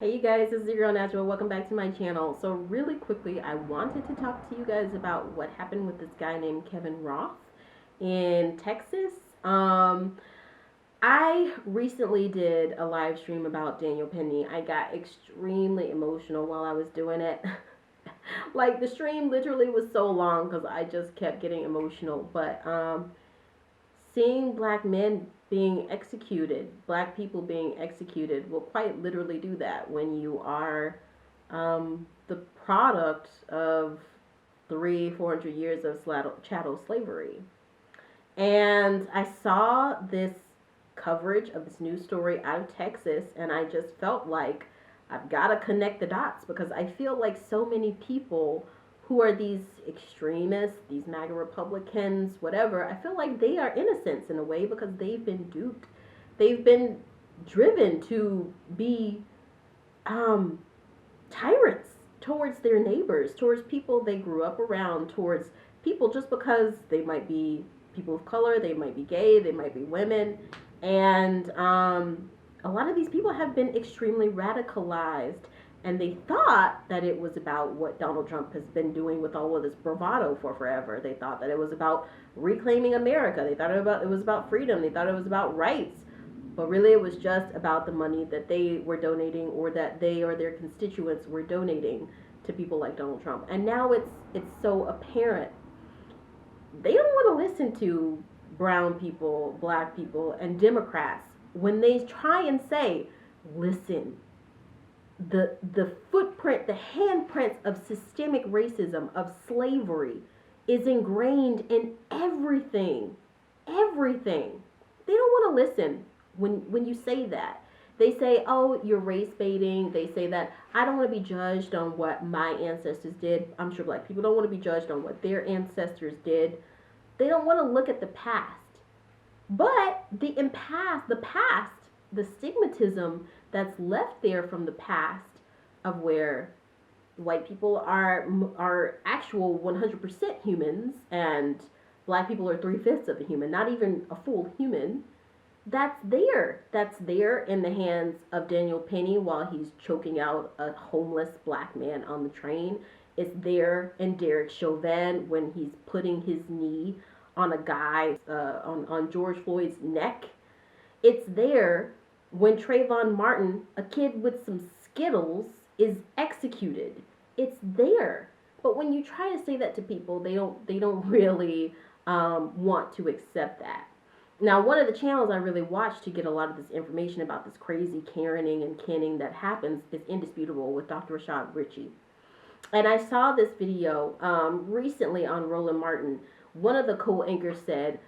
Hey you guys, this is your girl Natural. Welcome back to my channel. So really quickly, I wanted to talk to you guys about what happened with this guy named Kevin Roth in Texas. I recently did a live stream about Daniel Penny. I got extremely emotional while I was doing it. Like the stream literally was so long because I just kept getting emotional. But seeing black men being executed, black people being executed, will quite literally do that when you are the product of 400 years of chattel slavery. And I saw this coverage of this news story out of Texas, and I just felt like I've got to connect the dots because I feel like so many people who are these extremists, these MAGA Republicans, whatever, I feel like they are innocents in a way because they've been duped. They've been driven to be um, tyrants towards their neighbors, towards people they grew up around, towards people just because they might be people of color, they might be gay, they might be women. And a lot of these people have been extremely radicalized. And they thought that it was about what Donald Trump has been doing with all of this bravado for forever. They thought that it was about reclaiming America. They thought it was about freedom. They thought it was about rights. But really, it was just about the money that they were donating, or that they or their constituents were donating to people like Donald Trump. And now it's so apparent they don't want to listen to brown people, black people, and Democrats when they try and say, "Listen, the footprint, the handprints of systemic racism, of slavery, is ingrained in everything, everything." They don't want to listen when you say that. They say, "Oh, you're race baiting." They say that I don't want to be judged on what my ancestors did. I'm sure black people don't want to be judged on what their ancestors did. They don't want to look at the past. But the past, the stigmatism that's left there from the past, of where white people are actual 100% humans, and black people are 3/5 of a human, not even a full human. That's there in the hands of Daniel Penny while he's choking out a homeless black man on the train. It's there in Derek Chauvin when he's putting his knee on a guy, on George Floyd's neck. It's there when Trayvon Martin, a kid with some Skittles, is executed. It's there. But when you try to say that to people, they don't really want to accept that. Now, one of the channels I really watch to get a lot of this information about this crazy Karening and kenning that happens is Indisputable with Dr. Rashad Ritchie. And I saw this video recently on Roland Martin. One of the co-anchors said,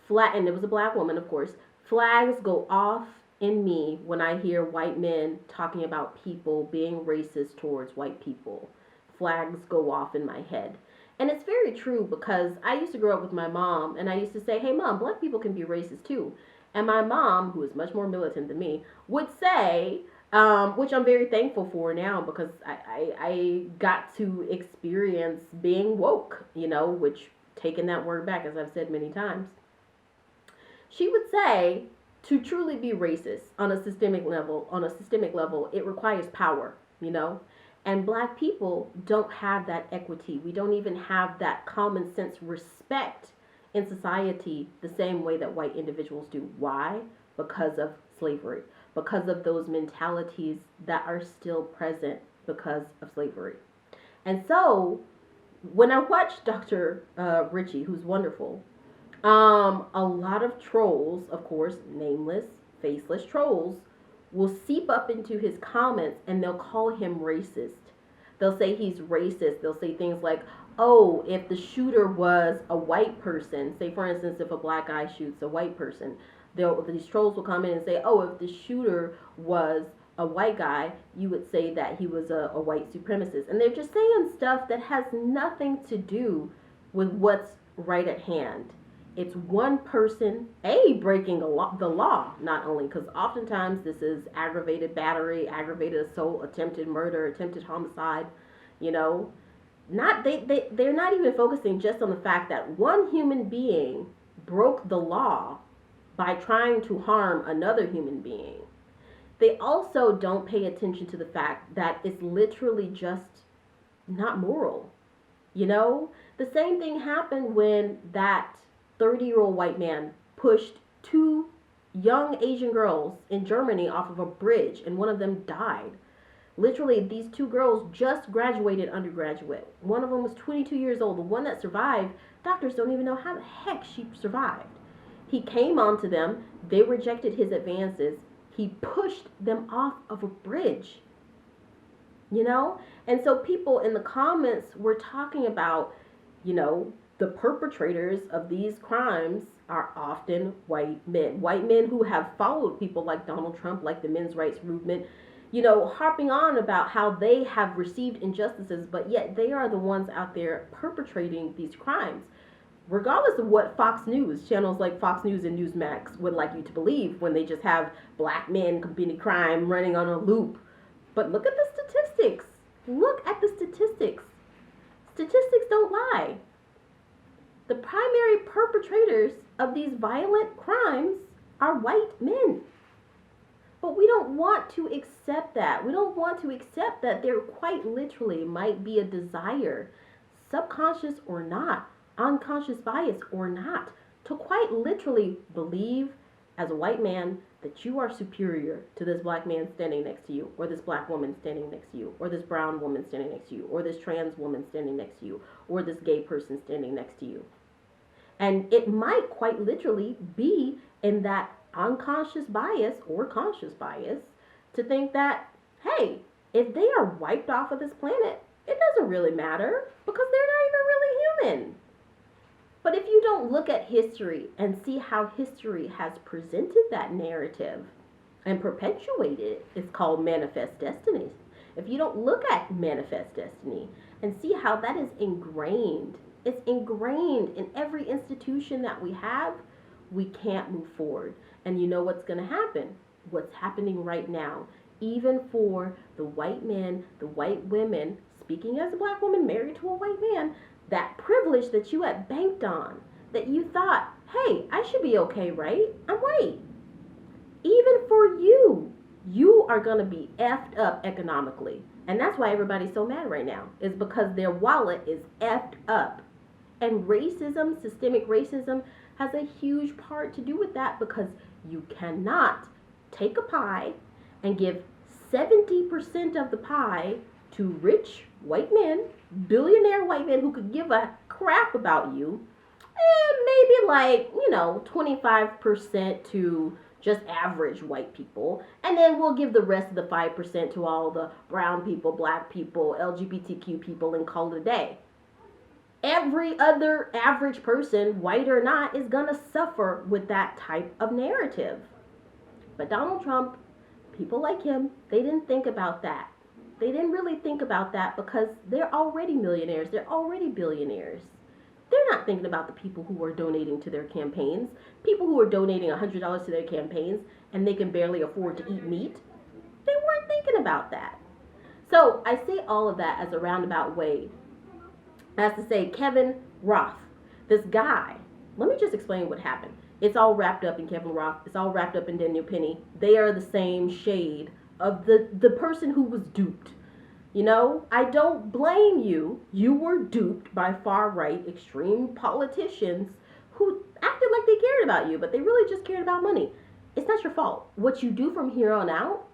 and it was a black woman, of course, "Flags go off in me when I hear white men talking about people being racist towards white people. Flags go off in my head." And it's very true because I used to grow up with my mom, and I used to say, "Hey mom, black people can be racist too." And my mom, who is much more militant than me, would say, which I'm very thankful for now because I got to experience being woke, which, taking that word back, as I've said many times, she would say, to truly be racist on a systemic level, it requires power, and black people don't have that equity. We don't even have that common sense respect in society the same way that white individuals do. Why? Because of slavery, because of those mentalities that are still present because of slavery. And so when I watched Dr. Ritchie, who's wonderful, a lot of trolls, of course, nameless, faceless trolls, will seep up into his comments and they'll call him racist. They'll say he's racist. They'll say things like, "Oh, if the shooter was a white person," say for instance, if a black guy shoots a white person, these trolls will come in and say, "Oh, if the shooter was a white guy, you would say that he was a white supremacist." And they're just saying stuff that has nothing to do with what's right at hand. It's one person, breaking the law, not only because oftentimes this is aggravated battery, aggravated assault, attempted murder, attempted homicide, you know. They're not even focusing just on the fact that one human being broke the law by trying to harm another human being. they also don't pay attention to the fact that it's literally just not moral. You know, the same thing happened when that 30-year-old white man pushed two young Asian girls in Germany off of a bridge, and one of them died. Literally, these two girls just graduated undergraduate. One of them was 22 years old. The one that survived, doctors don't even know how the heck she survived. He came onto them, they rejected his advances, he pushed them off of a bridge. You know? And so people in the comments were talking about, you know, the perpetrators of these crimes are often white men who have followed people like Donald Trump, like the men's rights movement, you know, harping on about how they have received injustices, but yet they are the ones out there perpetrating these crimes. Regardless of what Fox News, channels like Fox News and Newsmax would like you to believe when they just have black men committing crime running on a loop. But look at the statistics. Look at the statistics. Statistics don't lie. The primary perpetrators of these violent crimes are white men. But we don't want to accept that. We don't want to accept that there quite literally might be a desire, subconscious or not, unconscious bias or not, to quite literally believe as a white man that you are superior to this black man standing next to you, or this black woman standing next to you, or this brown woman standing next to you, or this trans woman standing next to you, or this gay person standing next to you. And it might quite literally be in that unconscious bias or conscious bias to think that, hey, if they are wiped off of this planet, it doesn't really matter because they're not even really human. But if you don't look at history and see how history has presented that narrative and perpetuated it, it's called manifest destiny. If you don't look at manifest destiny and see how that is ingrained, it's ingrained in every institution that we have, we can't move forward. And you know what's going to happen? What's happening right now, even for the white men, the white women, speaking as a black woman married to a white man, that privilege that you had banked on, that you thought, hey, I should be okay, right? I'm white. Even for you, you are going to be effed up economically. And that's why everybody's so mad right now, is because their wallet is effed up. And racism, systemic racism, has a huge part to do with that, because you cannot take a pie and give 70% of the pie to rich white men, billionaire white men who could give a crap about you, and maybe like, 25% to just average white people, and then we'll give the rest of the 5% to all the brown people, black people, LGBTQ people, and call it a day. Every other average person, white or not, is gonna suffer with that type of narrative. But Donald Trump, people like him, they didn't think about that. They didn't really think about that because they're already millionaires. They're already billionaires. They're not thinking about the people who are donating to their campaigns, people who are donating $100 to their campaigns and they can barely afford to eat meat. They weren't thinking about that. So I say all of that as a roundabout way, as to say Kevin Roth, this guy, let me just explain what happened. It's all wrapped up in Kevin Roth. It's all wrapped up in Daniel Penny. They are the same shade of the person who was duped. I don't blame you. You were duped by far-right extreme politicians who acted like they cared about you, but they really just cared about money. It's not your fault. What you do from here on out,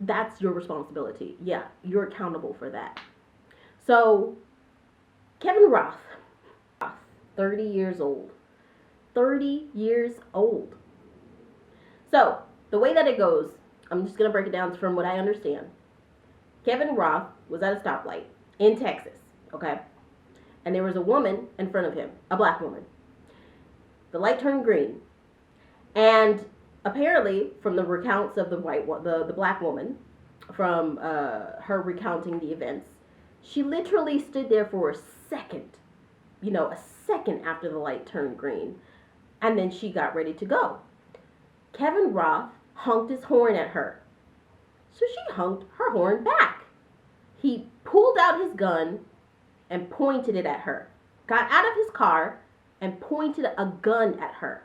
that's your responsibility. Yeah, you're accountable for that. So, Kevin Roth, 30 years old. 30 years old. So, the way that it goes, I'm just going to break it down from what I understand. Kevin Roth was at a stoplight in Texas, okay? And there was a woman in front of him, a black woman. The light turned green. And apparently, from the recounts of the black woman, from her recounting the events, she literally stood there for a second, a second after the light turned green. And then she got ready to go. Kevin Roth honked his horn at her. So she honked her horn back. He pulled out his gun and pointed it at her. Got out of his car and pointed a gun at her.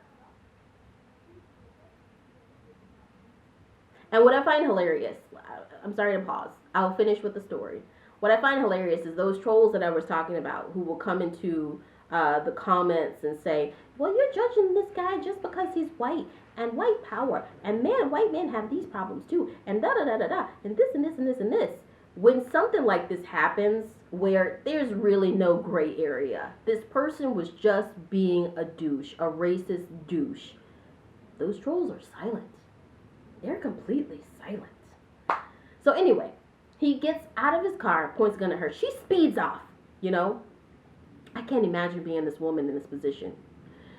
And what I find hilarious, I'm sorry to pause. I'll finish with the story. What I find hilarious is those trolls that I was talking about who will come into the comments and say, well, you're judging this guy just because he's white and white power. And man, white men have these problems too. And da da da da da. And this and this and this and this. When something like this happens where there's really no gray area, this person was just being a douche, a racist douche. Those trolls are silent. They're completely silent. So anyway, he gets out of his car, points a gun at her. She speeds off, you know. I can't imagine being this woman in this position.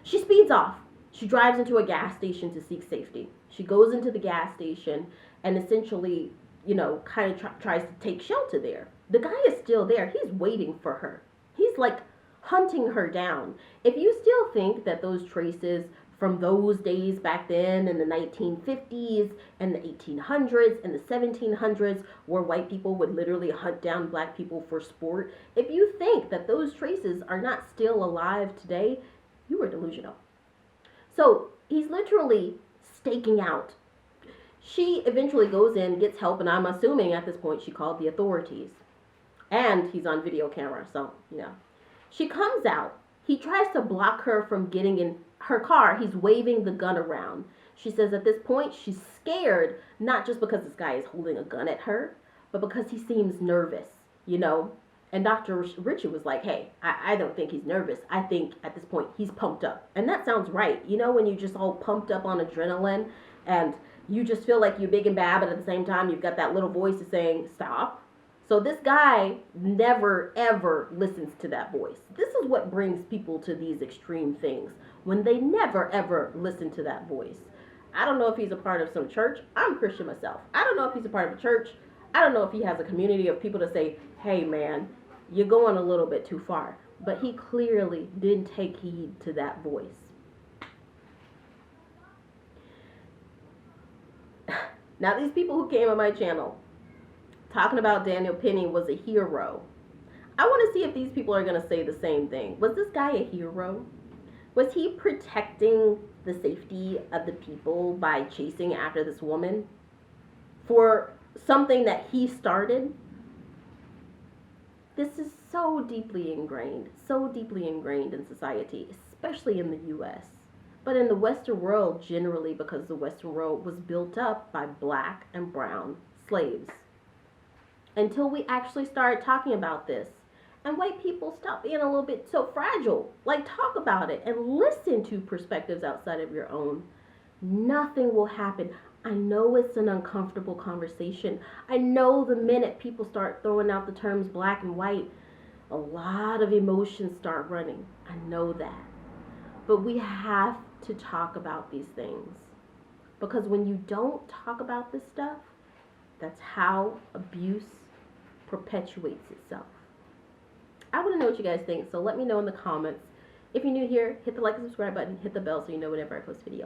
She speeds off. She drives into a gas station to seek safety. She goes into the gas station and essentially, you know, kind of tries to take shelter there. The guy is still there. He's waiting for her. He's like hunting her down. If you still think that those traces from those days back then in the 1950s and the 1800s and the 1700s where white people would literally hunt down black people for sport, if you think that those traces are not still alive today, you are delusional. So he's literally staking out. She eventually goes in, gets help, and I'm assuming at this point she called the authorities. And he's on video camera, so, you know. She comes out. He tries to block her from getting in her car. He's waving the gun around. She says at this point she's scared, not just because this guy is holding a gun at her, but because he seems nervous, you know. And Dr. Richard was like, hey, I don't think he's nervous. I think at this point he's pumped up. And that sounds right. You know, when you're just all pumped up on adrenaline and you just feel like you're big and bad, but at the same time you've got that little voice that's saying, stop. So this guy never, ever listens to that voice. This is what brings people to these extreme things, when they never, ever listen to that voice. I don't know if he's a part of some church. I'm Christian myself. I don't know if he's a part of a church. I don't know if he has a community of people to say, hey, man, you're going a little bit too far. But he clearly didn't take heed to that voice. Now, these people who came on my channel talking about Daniel Penny was a hero, I want to see if these people are going to say the same thing. Was this guy a hero? Was he protecting the safety of the people by chasing after this woman for something that he started? This is so deeply ingrained in society, especially in the U.S. But in the Western world generally, because the Western world was built up by black and brown slaves. Until we actually start talking about this. And white people stop being a little bit so fragile. Like, talk about it and listen to perspectives outside of your own. Nothing will happen. I know it's an uncomfortable conversation. I know the minute people start throwing out the terms black and white, a lot of emotions start running. I know that. But we have to talk about these things. Because when you don't talk about this stuff, that's how abuse perpetuates itself. I want to know what you guys think, so let me know in the comments. If you're new here, hit the like and subscribe button, hit the bell so you know whenever I post a video.